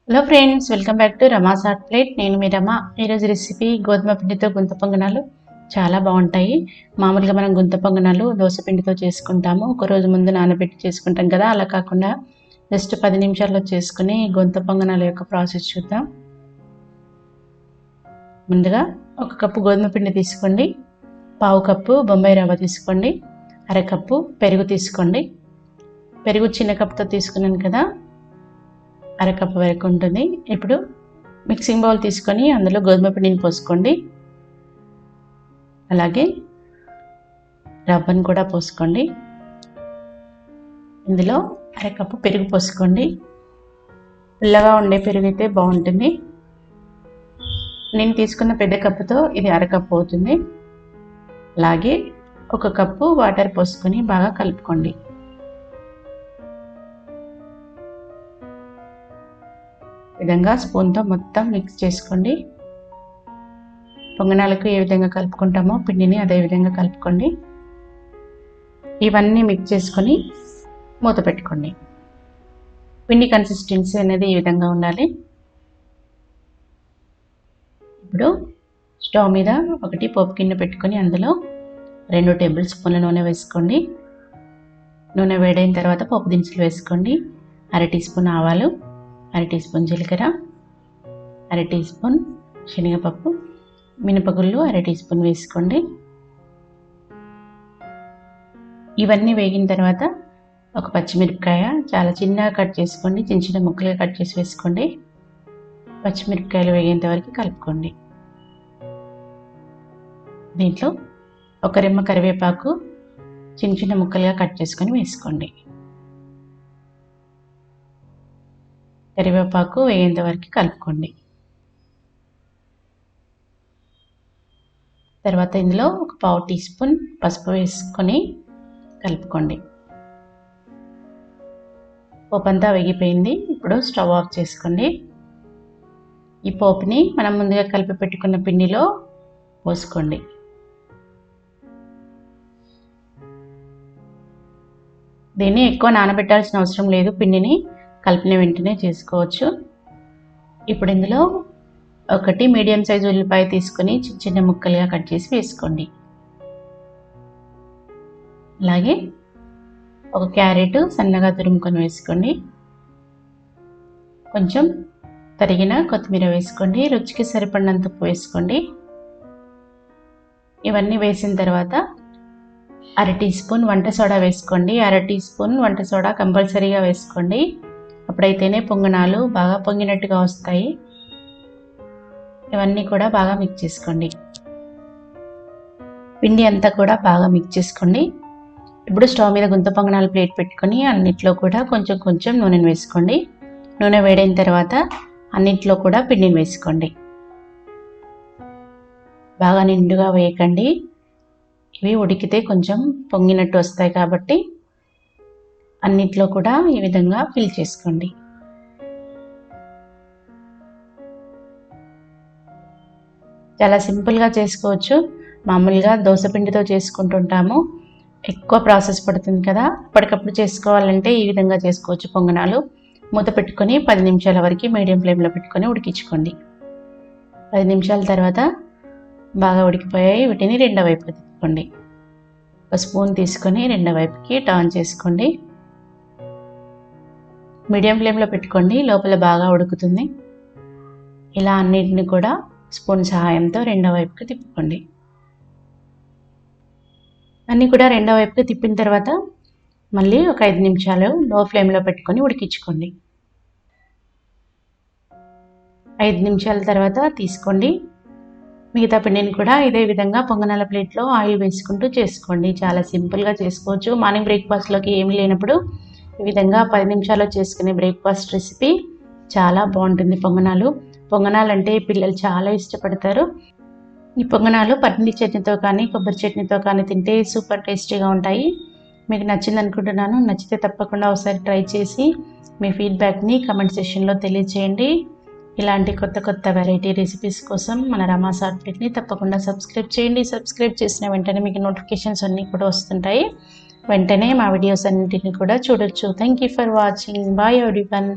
Hello friends, welcome back to Rama's hot plate. నేను మీ రమ. ఈరోజు recipe గోధుమ పిండితో గుంత పొంగనాలు చాలా బాగుంటాయి. మామూలుగా మనం గుంత పొంగనాలు దోశ పిండితో చేసుకుంటాము, ఒక రోజు ముందు నానబెట్టి చేసుకుంటాం కదా. అలా కాకుండా జస్ట్ 10 నిమిషాల్లో చేసుకుని గుంత పొంగనాల యొక్క ప్రాసెస్ చూద్దాం. ముందుగా 1 కప్పు గోధుమ పిండి తీసుకోండి, 1/2 కప్పు బొంబాయి రవ్వ తీసుకోండి, 1/2 కప్పు పెరుగు తీసుకోండి. పెరుగు చిన్న కప్తో తీసుకున్నాను కదా, 1/2 కప్పు వరకు ఉంటుంది. ఇప్పుడు మిక్సింగ్ బౌల్ తీసుకొని అందులో గోధుమ పిండిని పోసుకోండి, అలాగే రవ్వను కూడా పోసుకోండి. ఇందులో 1/2 కప్పు పెరుగు పోసుకోండి. పుల్లగా ఉండే పెరుగు అయితే బాగుంటుంది. నేను తీసుకున్న పెద్ద కప్పుతో ఇది 1/2 కప్పు అవుతుంది. అలాగే 1 కప్పు వాటర్ పోసుకొని బాగా కలుపుకోండి. విధంగా స్పూన్తో మొత్తం మిక్స్ చేసుకోండి. పొంగనాలకు ఏ విధంగా కలుపుకుంటామో పిండిని అదే విధంగా కలుపుకోండి. ఇవన్నీ మిక్స్ చేసుకొని మూత పెట్టుకోండి. పిండి కన్సిస్టెన్సీ అనేది ఈ విధంగా ఉండాలి. ఇప్పుడు స్టవ్ మీద ఒకటి పోపు గిన్నె పెట్టుకొని అందులో 2 టేబుల్ స్పూన్ల నూనె వేసుకోండి. నూనె వేడైన తర్వాత పోపు దినుసులు వేసుకోండి. 1/2 టీ స్పూన్ ఆవాలు, 1/2 టీ స్పూన్ జీలకర్ర, 1/2 టీ స్పూన్ శనగపప్పు, మినపగుళ్ళు 1/2 టీ స్పూన్ వేసుకోండి. ఇవన్నీ వేగిన తర్వాత ఒక పచ్చిమిరపకాయ చాలా చిన్నగా కట్ చేసుకోండి, చిన్న చిన్న ముక్కలుగా కట్ చేసి వేసుకోండి. పచ్చిమిరపకాయలు వేగేంత వరకు కలుపుకోండి. దీంట్లో 1 రెమ్మ కరివేపాకు చిన్న చిన్న ముక్కలుగా కట్ చేసుకొని వేసుకోండి. కరివేపాకు వేగేంత వరకు కలుపుకోండి. తర్వాత ఇందులో ఒక 1/2 టీ స్పూన్ పసుపు వేసుకొని కలుపుకోండి. పోపంతా వేగిపోయింది. ఇప్పుడు స్టవ్ ఆఫ్ చేసుకోండి. ఈ పోపుని మనం ముందుగా కలిపి పెట్టుకున్న పిండిలో పోసుకోండి. దీన్ని ఎక్కువ నానబెట్టాల్సిన అవసరం లేదు, పిండిని కలిపిన వెంటనే చేసుకోవచ్చు. ఇప్పుడు ఇందులో 1 మీడియం సైజు ఉల్లిపాయ తీసుకొని చిన్న చిన్న ముక్కలుగా కట్ చేసి వేసుకోండి. అలాగే 1 క్యారెట్ సన్నగా తురుముకొని వేసుకోండి. కొంచెం తరిగిన కొత్తిమీర వేసుకోండి. రుచికి సరిపడినంత ఉప్పు వేసుకోండి. ఇవన్నీ వేసిన తర్వాత 1/2 టీ స్పూన్ వంట సోడా వేసుకోండి. 1/2 టీ స్పూన్ వంట సోడా కంపల్సరీగా వేసుకోండి, అప్పుడైతేనే పొంగనాలు బాగా పొంగినట్టుగా వస్తాయి. ఇవన్నీ కూడా బాగా మిక్స్ చేసుకోండి. పిండి అంతా కూడా బాగా మిక్స్ చేసుకోండి. ఇప్పుడు స్టవ్ మీద గుంత పొంగనాలు ప్లేట్ పెట్టుకొని అన్నిట్లో కూడా కొంచెం కొంచెం నూనెను వేసుకోండి. నూనె వేడైన తర్వాత అన్నిట్లో కూడా పిండిని వేసుకోండి. బాగా నిండుగా వేయకండి, ఇవి ఉడికితే కొంచెం పొంగినట్టు వస్తాయి కాబట్టి అన్నిట్లో కూడా ఈ విధంగా ఫిల్ చేసుకోండి. చాలా సింపుల్గా చేసుకోవచ్చు. మామూలుగా దోశ పిండితో చేసుకుంటుంటాము, ఎక్కువ ప్రాసెస్ పడుతుంది కదా. అప్పటికప్పుడు చేసుకోవాలంటే ఈ విధంగా చేసుకోవచ్చు పొంగనాలు. మూత పెట్టుకొని 10 నిమిషాల వరకు మీడియం ఫ్లేమ్లో పెట్టుకొని ఉడికించుకోండి. 10 నిమిషాల తర్వాత బాగా ఉడికిపోయాయి. వీటిని రెండో వైపుకి తిప్పుకోండి. ఒక స్పూన్ తీసుకొని రెండో వైపుకి టర్న్ చేసుకోండి. మీడియం ఫ్లేమ్లో పెట్టుకోండి, లోపల బాగా ఉడుకుతుంది. ఇలా అన్నిటిని కూడా స్పూన్ సహాయంతో రెండో వైపుకి తిప్పుకోండి. అన్నీ కూడా రెండో వైపుకి తిప్పిన తర్వాత మళ్ళీ ఒక 5 నిమిషాలు లో ఫ్లేమ్లో పెట్టుకొని ఉడికించుకోండి. 5 నిమిషాల తర్వాత తీసుకోండి. మిగతా పిండిని కూడా ఇదే విధంగా పొంగనాల ప్లేట్లో ఆయిల్ వేసుకుంటూ చేసుకోండి. చాలా సింపుల్గా చేసుకోవచ్చు. మార్నింగ్ బ్రేక్ఫాస్ట్లోకి ఏమి లేనప్పుడు ఈ విధంగా 10 నిమిషాల్లో చేసుకునే బ్రేక్ఫాస్ట్ రెసిపీ చాలా బాగుంటుంది. పొంగనాలు అంటే పిల్లలు చాలా ఇష్టపడతారు. ఈ పొంగనాలు పట్నీ చట్నీతో కానీ కొబ్బరి చట్నీతో కానీ తింటే సూపర్ టేస్టీగా ఉంటాయి. మీకు నచ్చింది అనుకుంటున్నాను. నచ్చితే తప్పకుండా ఒకసారి ట్రై చేసి మీ ఫీడ్బ్యాక్ని కమెంట్ సెక్షన్లో తెలియజేయండి. ఇలాంటి కొత్త కొత్త వెరైటీ రెసిపీస్ కోసం మన రమాస్ హాట్ ప్లేట్ని తప్పకుండా సబ్స్క్రైబ్ చేయండి. సబ్స్క్రైబ్ చేసిన వెంటనే మీకు నోటిఫికేషన్స్ అన్నీ కూడా వస్తుంటాయి. వెంటనే మా వీడియోస్ అన్నింటినీ కూడా చూడొచ్చు. Thank you for watching. Bye everyone.